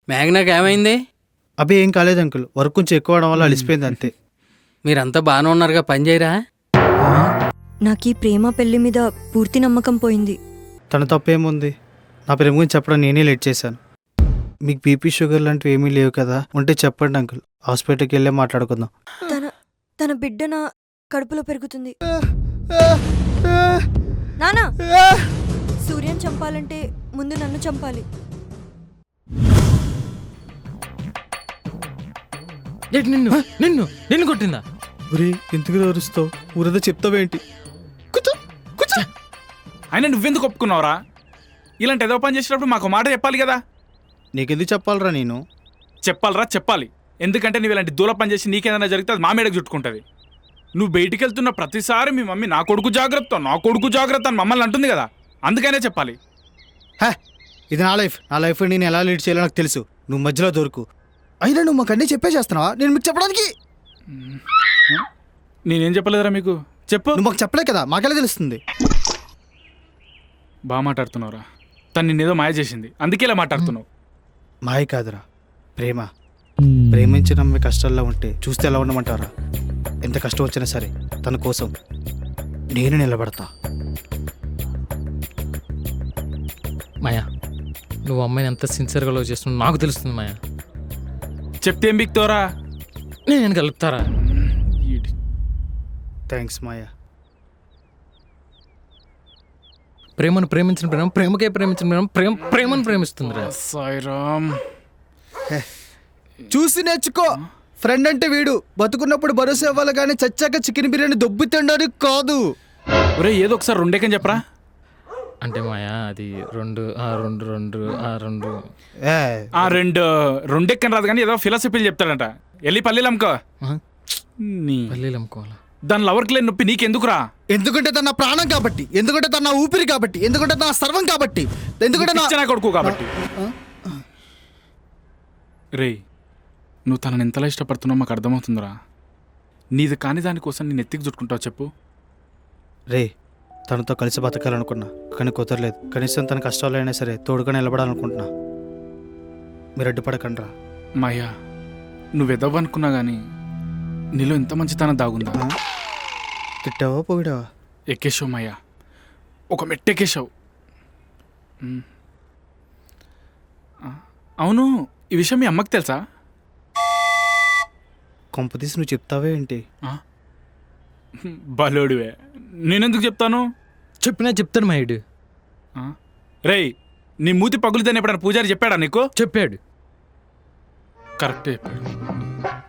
మేఘనాకి ఏమైంది? అబ్బే ఏం కాలేదు అంకుల్, వర్క్ కొంచెం ఎక్కువ అవడం వల్ల అలిసిపోయింది అంతే. మీరంతా బాగానే ఉన్నారుగా, పని చేయరా? నాకు ఈ ప్రేమ పెళ్లి మీద పూర్తి నమ్మకం పోయింది. తన తప్పేముంది? నా ప్రేమ గురించి చెప్పడం నేనే లేట్ చేశాను. మీకు బీపీ షుగర్ లాంటివి ఏమీ లేవు కదా, ఉంటే చెప్పండి అంకుల్, హాస్పిటల్కి వెళ్ళే మాట్లాడుకుందాం. తన బిడ్డ నా కడుపులో పెరుగుతుంది. నానా, సూర్యని చంపాలంటే ముందు నన్ను చంపాలి. నిన్ను నిన్ను నిన్ను కొట్టిందా? ఒరే ఎందుకు అరుస్తావు? ఊరదా చెప్తావేంటి? అయినా నువ్వెందుకు ఒప్పుకున్నావురా? ఇలాంటి ఏదో పని చేసినప్పుడు మాకు మాట చెప్పాలి కదా. నీకెందుకు చెప్పాలరా? నేను చెప్పాలి. ఎందుకంటే నువ్వు ఇలాంటి దూల పని చేసి నీకేదైనా జరిగితే అది మా మేడకు చుట్టుకుంటుంది. నువ్వు బయటికి వెళ్తున్న ప్రతిసారి మీ మమ్మీ నా కొడుకు జాగ్రత్త అని మమ్మల్ని అంటుంది కదా, అందుకనే చెప్పాలి. హే, ఇది నా లైఫ్ నేను ఎలా లీడ్ చేయాలో నాకు తెలుసు. నువ్వు మధ్యలో దొరుకు. అయినా నువ్వు మాకు అన్నీ చెప్పేసేస్తున్నావా? నేను మీకు చెప్పడానికి నేనేం చెప్పలేదురా మీకు? చెప్పు. నువ్వు మాకు చెప్పలే కదా, మాకెలా తెలుస్తుంది? బాగా మాట్లాడుతున్నావురా. తను నిన్నేదో మాయ చేసింది, అందుకే ఇలా మాట్లాడుతున్నావు. మాయ కాదురా, ప్రేమ. ప్రేమించిన అమ్మాయి కష్టాల్లో ఉంటే చూస్తే ఎలా ఉండమంటారా? ఎంత కష్టం వచ్చినా సరే తన కోసం నేను నిలబడతా. మాయా, నువ్వు అమ్మాయిని ఎంత సిన్సియర్గా లవ్ చేస్తున్నావు నాకు తెలుస్తుంది మాయా. చెప్తే ఏం బిక్తోరా? నేను కలుపుతారా? థ్యాంక్స్ మాయా. ప్రేమను ప్రేమించిన ప్రేమ ప్రేమకే ప్రేమించిన ప్రేమ ప్రేమను ప్రేమిస్తుంది. సాయిరామ్, చూసి నేర్చుకో. ఫ్రెండ్ అంటే వీడు బతుకున్నప్పుడు భరోసా ఇవ్వాలి కానీ చచ్చాక చికెన్ బిర్యానీ దొబ్బి తినడానికి కాదు. ఒరే ఏదో ఒకసారి రెండేకని చెప్పరా. అంటే మాయా అది రెండు రెండెక్కని రాదు కానీ ఏదో ఫిలాసఫీలు చెప్తాడంట. వెళ్ళి పల్లీలు అమ్ముకో. పల్లీలు అమ్ముకోవాలా? దాని లవర్కి లేని నొప్పి నీకెందుకురా? ఎందుకంటే తన ప్రాణం కాబట్టి, ఎందుకంటే తన ఊపిరి కాబట్టి, ఎందుకంటే తన సర్వం కాబట్టి, ఎందుకంటే నా కొడుకు కాబట్టి. రే, నువ్వు తనని ఎంతలా ఇష్టపడుతున్నావు మాకు అర్థమవుతుందిరా. నీది కాని దానికోసం నేను ఎత్తికి చుట్టుకుంటావు చెప్పు. రే, తనతో కలిసి బతకాలనుకున్నా కానీ కుదరలేదు. కనీసం తన కష్టాలైనా సరే తోడుగా నిలబడాలనుకుంటున్నా. మీరు అడ్డుపడకండి రా. మాయా, నువ్వెదవ్వనుకున్నా కానీ నీలో ఎంత మంచితనం దాగుందా. తిట్టావా పోయిడావా? ఎక్కేసావు మాయా, ఒక మెట్టెక్కేసావు. అవును, ఈ విషయం మీ అమ్మకి తెలుసా? కొంపతీసి నువ్వు చెప్తావే ఏంటి? బలోడివే, నేనెందుకు చెప్తాను? చెప్పినా చెప్తాను మాయుడు. రేయ్, నీ మూతి పగులుదని ఎప్పుడైనా పూజారి చెప్పాడా నీకు? చెప్పాడు. కరెక్టే చెప్పాడు.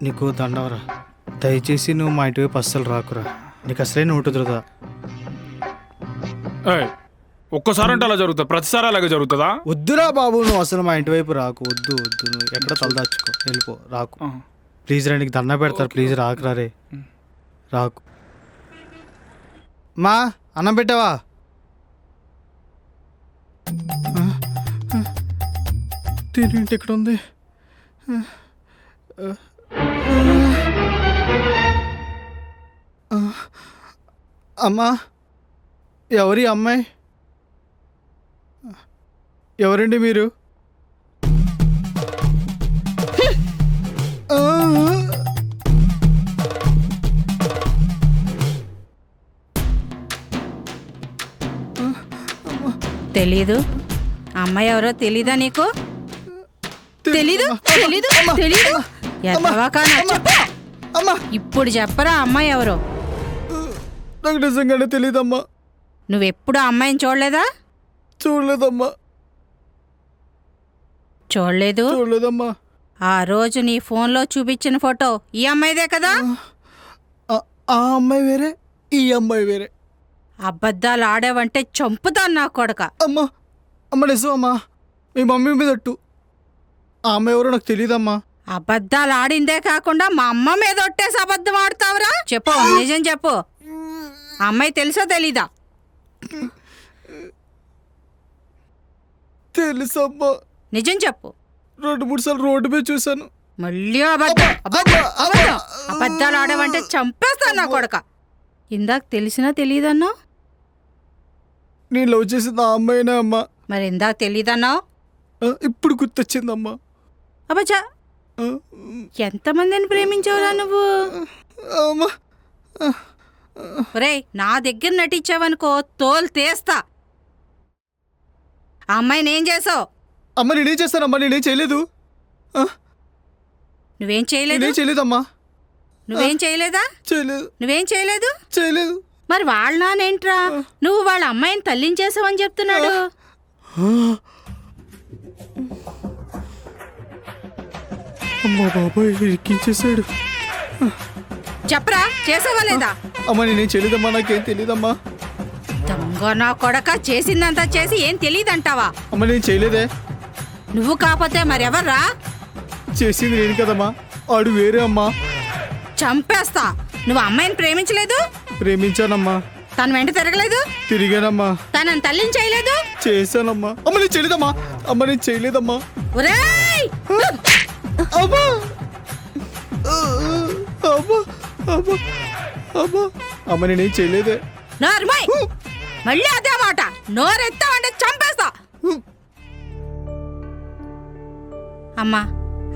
నీకు దండవరా, దయచేసి నువ్వు మా ఇంటి వైపు అస్సలు రాకురా. నీకు అసలే నోటు దొరుకుతా. ఒక్కసారి అంటే అలా జరుగుతుంది, ప్రతిసారి అలాగే జరుగుతుందా? వద్దురా బాబు, నువ్వు అసలు మా ఇంటి వైపు రాకు. వద్దు నువ్వు ఎక్కడ తలదాచుకో, వెళ్ళిపో, రాకు ప్లీజ్ రా. నీకు దండ పెడతారు, ప్లీజ్ రాకురా. రే రాకు. మా అన్నం పెట్టావా? తినేంటి ఇక్కడ ఉంది? అమ్మా, ఎవరి అమ్మాయి? ఎవరండి మీరు? తెలీదు? అమ్మాయి ఎవరో తెలీదా నీకు? తెలీదు? తెలీదు? తెలీదు? ఇప్పుడు చెప్పరా అమ్మాయి ఎవరో? నాకు నిజంగానే తెలీదమ్మా. నువ్వెప్పుడు అమ్మాయిని చూడలేదా? చూడలేదమ్మా. చూడలేదమ్మా. ఆ రోజు నీ ఫోన్లో చూపించిన ఫోటో ఈ అమ్మాయిదే కదా? ఆ అమ్మాయి వేరే, ఈ అమ్మాయి వేరే. అబద్ధాలు ఆడావంటే చంపుతాను నా కొడక. అమ్మా నిజం అమ్మా, మీ మమ్మీ మీద ఒట్టు. ఆ అమ్మాయి ఎవరో నాకు తెలీదమ్మా. అబద్ధాలు ఆడిందే కాకుండా మా అమ్మ మీద ఒట్టేసి అబద్ధం ఆడుతావురా? చెప్పు, నిజం చెప్పు. అమ్మాయి తెలుసా తెలీదా? తెలుసమ్మా. నిజం చెప్పు. 2-3 సార్లు రోడ్డు మీద చూశాను. మళ్ళీ అబద్ధాలు ఆడవంటే చంపేస్తాను నా కొడక. ఇందాక తెలిసినా తెలీదన్నా? నేను లవ్ చేసింది ఆ అమ్మాయినా అమ్మా. మరి ఇందాక తెలీదన్నావు? ఇప్పుడు గుర్తొచ్చిందమ్మా. అబ్బచ్చా, ఎంతమందిని ప్రేమించావురా నువ్వు? అమ్మా ఒరేయ్, నా దగ్గర నటించావనుకో తోలు తీస్తా. ఆ అమ్మాయిని ఏం చేసావు? అమ్మ నేనేం చేస్తానమ్మా, నేనేం చేయలేదు. నువ్వేం చేయలేదు? నేనేం చేయలేదమ్మా. నువ్వేం చేయలేదా? చేయలేదు నువ్వేం చేయలేదు? చేయలేదు. మరి వాళ్ళ నానేంట్రా నువ్వు వాళ్ళ అమ్మాయిని తల్లించేసావని చెప్తున్నాడు? అమ్మా బాబాయ్ ఎక్కించేశాడు. చెప్పరా, చేసావా లేదా? అమ్మ నేనేం చేయలేదమ్మా, నాకేం తెలియదమ్మా. దొంగ నా కొడక, చేసిందంతా చేసి ఏం తెలియదంటావా? అమ్మ నేను చేయలేదే. నువ్వు కాకపోతే మరెవర్రా? చేసింది నేను కదమ్మా, ఆడు వేరే అమ్మా. చంపేస్తా. నువ్వు అమ్మాయిని ప్రేమించలేదు? ప్రేమించానమ్మా. తన వెంట తిరగలేదు? తిరిగానమ్మా. తనని తల్లిని చేయలేదు? చేశానమ్మా. అమ్మ నేను చేయలేదమ్మా. అమ్మ నేను చేయలేదమ్మా. ఒరేయ్! అమ్మా అమ్మా అమ్మా అమ్మా అమ్మ నేనేం చేయలేదే. నోర్మయ్, మళ్ళీ అదే మాట నోరెత్తావంటే చంపేస్తా. అమ్మా,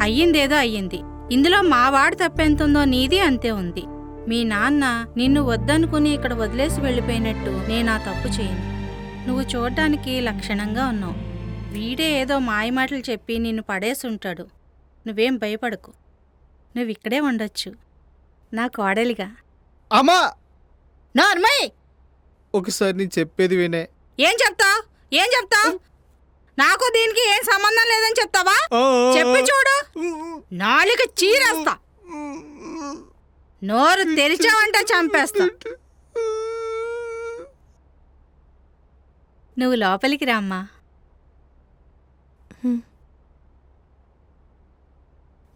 అయ్యిందేదో అయ్యింది. ఇందులో మా వాడు తప్పెంతుందో నీది అంతే ఉంది. మీ నాన్న నిన్ను వద్దనుకుని ఇక్కడ వదిలేసి వెళ్ళిపోయినట్టు నేనా తప్పు చేయను. నువ్వు చూడ్డానికి లక్షణంగా ఉన్నావు. వీడే ఏదో మాయమాటలు చెప్పి నిన్ను పడేసుంటాడు. నువ్వేం భయపడకు, నువ్విక్కడే ఉండొచ్చు నా కోడలిగా. అమ్మా నార్మయ్, ఒకసారి నేను చెప్పేది వినే. ఏం చెప్తావ్? ఏం చెప్తావ్? నాకు దీనికి ఏం సంబంధం లేదని చెప్తావా? చెప్పి చూడు, నాలుక చీరేస్తా. నోరు తెరిచావంటే చంపేస్తా. నువ్వు లోపలికి రామ్మా.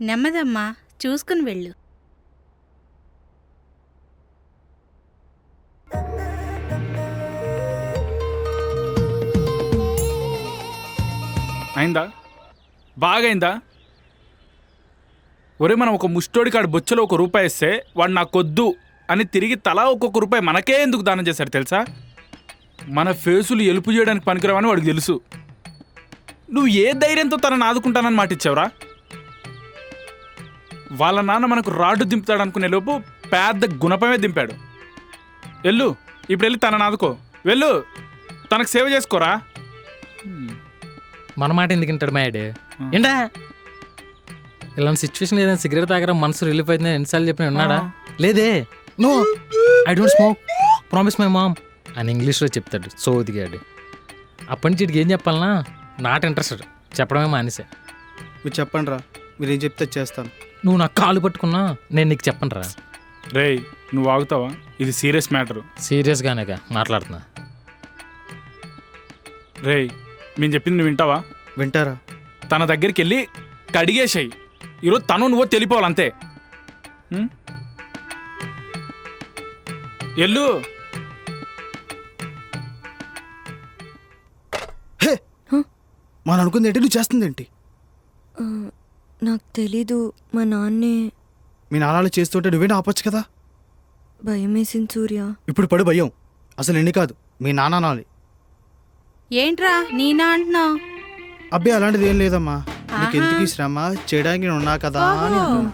నెమ్మదమ్మా, చూసుకుని వెళ్ళు. అయిందా? బాగా అయిందా? ఒరే, మనం ఒక ముష్టోడి కాడు బొచ్చలో ₹1 ఇస్తే వాడు నాకొద్దు అని తిరిగి తలా ఒక్కొక్క రూపాయి మనకే ఎందుకు దానం చేశాడు తెలుసా? మన ఫేసులు ఎలుపు చేయడానికి పనికిరావని వాడికి తెలుసు. నువ్వు ఏ ధైర్యంతో తనని ఆదుకుంటానని మాట ఇచ్చావురా? వాళ్ళ నాన్న మనకు రాడ్డు దింపుతాడు అనుకునే లోపు పెద్ద గుణపమే దింపాడు. వెళ్ళు, ఇప్పుడు వెళ్ళి తనని ఆదుకో. వెళ్ళు, తనకు సేవ చేసుకోరా. మన మాట ఎందుకు వింటాడు మాయాడు? ఏంటా ఇలాంటి సిచ్యువేషన్ ఏదైనా సిగరెట్ తాగరా మనసు రిలీఫ్ అవుతుంది ఎన్నిసార్లు చెప్పిన ఉన్నాడా? లేదే. No, I don't smoke, promise my mom అని ఇంగ్లీష్లో చెప్తాడు. సో దిగాడు. అప్పటి నుంచి ఇటుకి ఏం చెప్పాలన్నా నాట్ ఇంట్రెస్టెడ్, చెప్పడమే మానేసే. మీరు చెప్పండి రా, మీరేం చెప్తే చేస్తాను. నువ్వు నాకు కాలు పట్టుకున్నా నేను నీకు చెప్పను రా. రేయ్, నువ్వు ఆగుతావా? ఇది సీరియస్ మ్యాటరు. సీరియస్గానేగా మాట్లాడుతున్నా. రేయ్, మేము చెప్పింది నువ్వు వింటావా? వింటారా? తన దగ్గరికి వెళ్ళి కడిగేసాయి. ఈరోజు తను నువ్వు తెలిపోవాలంతే. ఎల్లు. మనం అనుకుంది ఏంటి, నువ్వు చేస్తుంది ఏంటి? నాకు తెలీదు. మా నాన్నే. మీ నాన్నలు చేస్తుంటే నువ్వేనా ఆపొచ్చు కదా? భయమేసింది సూర్య. ఇప్పుడు పడు భయం. అసలు ఎన్ని కాదు, మీ నాన్న అనాలి. ఏంట్రా నీనా అంటున్నావు? అబ్బాయి అలాంటిది ఏం లేదమ్మా. నీకు ఎందుకు ఈ శ్రమ, చేయడానికి నేను ఉన్నా కదా అని అంటున్నా.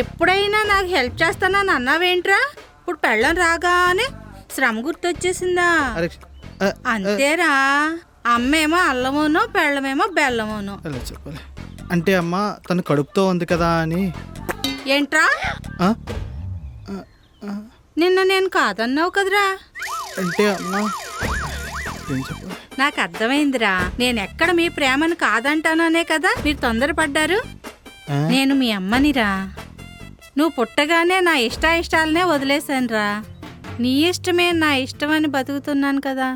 ఎప్పుడైనా నాకు హెల్ప్ చేస్తానని అన్నావేంట్రా? ఇప్పుడు పెళ్ళం రాగానే శ్రమ గుర్తొచ్చేసిందా? అరే అంతేరా, అమ్మేమో అల్లమోనో పెళ్ళమేమో బెల్లమోనో. అలా చెప్పాలి అంటే అమ్మా తను కడుపుతో ఉంది కదా అని. ఏంట్రా? ఆ? నిన్న నేను కాదన్నావు కదరా? అంటే అమ్మా ఏం చెప్పాలి? నాకు అర్థమైందిరా. నేనెక్కడ మీ ప్రేమను కాదంటాననే కదా మీరు తొందరపడ్డారు. నేను మీ అమ్మనిరా. నువ్వు పుట్టగానే నా ఇష్టాయిష్టాలనే వదిలేశానురా. నీ ఇష్టమే నా ఇష్టమని బతుకుతున్నాను కదా.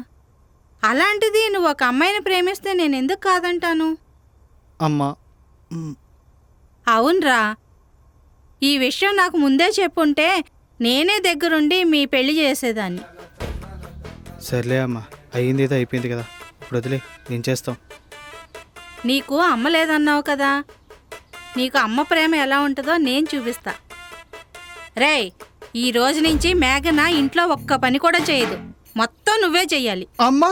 అలాంటిది నువ్వు ఒక అమ్మాయిని ప్రేమిస్తే నేను ఎందుకు కాదంటాను? అమ్మా అవునరా, ఈ విషయం నాకు ముందే చెప్పుంటే నేనే దగ్గరుండి మీ పెళ్లి చేసేదాన్ని. సర్లే అమ్మా, అయ్యింది ఏదో అయిపోయింది కదా, ఇప్పుడు వదిలే, ఏం చేస్తాం. నీకు అమ్మ లేదన్నావు కదా, నీకు అమ్మ ప్రేమ ఎలా ఉంటుందో నేను చూపిస్తా. రేయ్, ఈ రోజు నుంచి మేఘన ఇంట్లో ఒక్క పని కూడా చేయదు, మొత్తం నువ్వే చెయ్యాలి. అమ్మా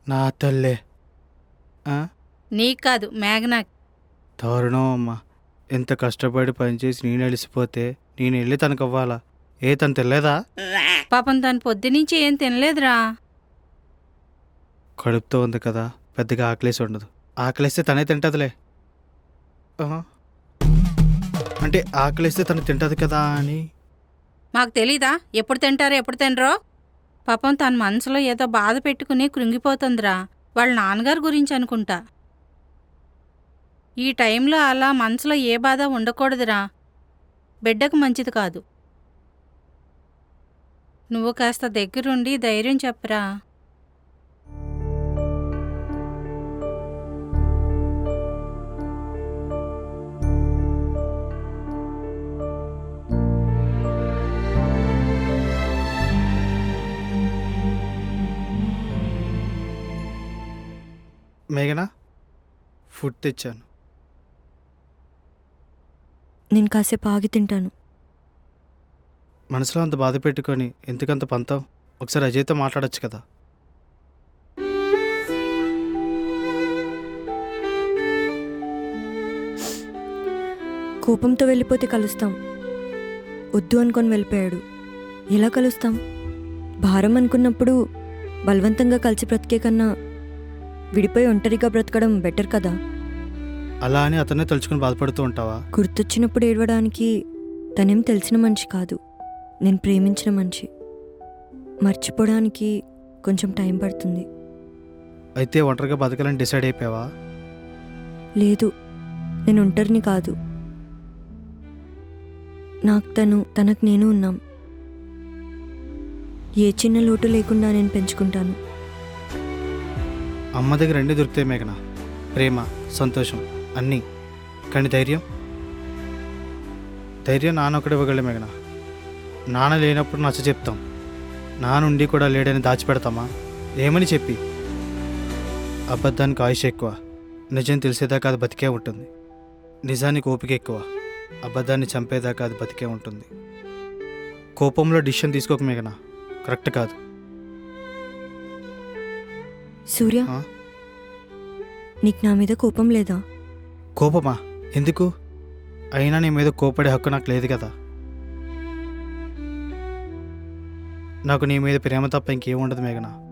నా తల్లే. ఆ? నీకు కాదు, మేఘనాకి. దారుణం అమ్మ. ఎంత కష్టపడి పనిచేసి నేను అలిసిపోతే నేను వెళ్ళి తనకు అవ్వాలా? తను తెలియదా? పాపం తను పొద్దునుంచి ఏం తినలేదురా. కడుపుతో ఉంది కదా, పెద్దగా ఆకలేసి ఉండదు. ఆకలిస్తే తనే తింటదిలే. ఆహా. అంటే ఆకలిస్తే తను తింటది కదా అని. మాకు తెలీదా ఎప్పుడు తింటారో ఎప్పుడు తినరో? పాపం తన మనసులో ఏదో బాధ పెట్టుకుని కృంగిపోతుందిరా. వాళ్ళ నాన్నగారి గురించి అనుకుంటా. ఈ టైంలో అలా మనసులో ఏ బాధ ఉండకూడదురా. బిడ్డకు మంచిది కాదు. నువ్వు కాస్త దగ్గరుండి ధైర్యం చెప్పరా. మేఘనా, ఫుడ్ తెచ్చాను. నేను కాసేపు ఆగి తింటాను. మనసులో అంత బాధ పెట్టుకొని ఎందుకంత పంతం? ఒకసారి అజయ్తో మాట్లాడొచ్చు కదా. కోపంతో వెళ్ళిపోతే కలుస్తాం, వద్దు అనుకొని వెళ్ళిపోయాడు. ఎలా కలుస్తాం? భారం అనుకున్నప్పుడు బలవంతంగా కలిసి బ్రతికే కన్నా విడిపోయి ఒంటరిగా బ్రతకడం బెటర్ కదా. అలా అని అతన్నే తలుచుకుని బాధపడుతూ ఉంటావా? గుర్తొచ్చినప్పుడు ఏడవడానికి తనేం తెలిసిన మనిషి కాదు, నేను ప్రేమించిన మనిషి. మర్చిపోవడానికి కొంచెం టైం పడుతుంది. అయితే ఒంటరిగా బతకాలని డిసైడ్ అయిపోయావా? లేదు, నేను ఒంటరిని కాదు. నాకు తనకు నేను ఉన్నాం. ఏ చిన్న లోటు లేకుండా నేను పెంచుకుంటాను. అమ్మ దగ్గర అన్నీ దొరుకుతాయి మేఘనా, ప్రేమ, సంతోషం అన్నీ. కానీ ధైర్యం నాన్న ఒకటి ఇవ్వగలే మేఘనా. నాన్న లేనప్పుడు నచ్చ చెప్తాం, నాన్న ఉండి కూడా లేడని దాచిపెడతామా? ఏమని చెప్పి? అబద్ధానికి ఆయుష్ ఎక్కువ, నిజం తెలిసేదాకా అది బతికే ఉంటుంది. నిజానికి ఓపిక ఎక్కువ, అబద్ధాన్ని చంపేదాకా అది బతికే ఉంటుంది. కోపంలో డిసిషన్ తీసుకోక మేఘనా, కరెక్ట్ కాదు. సూర్య, ఆ? నీకు నా మీద కోపం లేదా? కోపమా? ఎందుకు? అయినా నీ మీద కోపడే హక్కు నాకు లేదు కదా. నాకు నీ మీద ప్రేమ తప్ప ఇంకేం ఉండదు మేఘనా.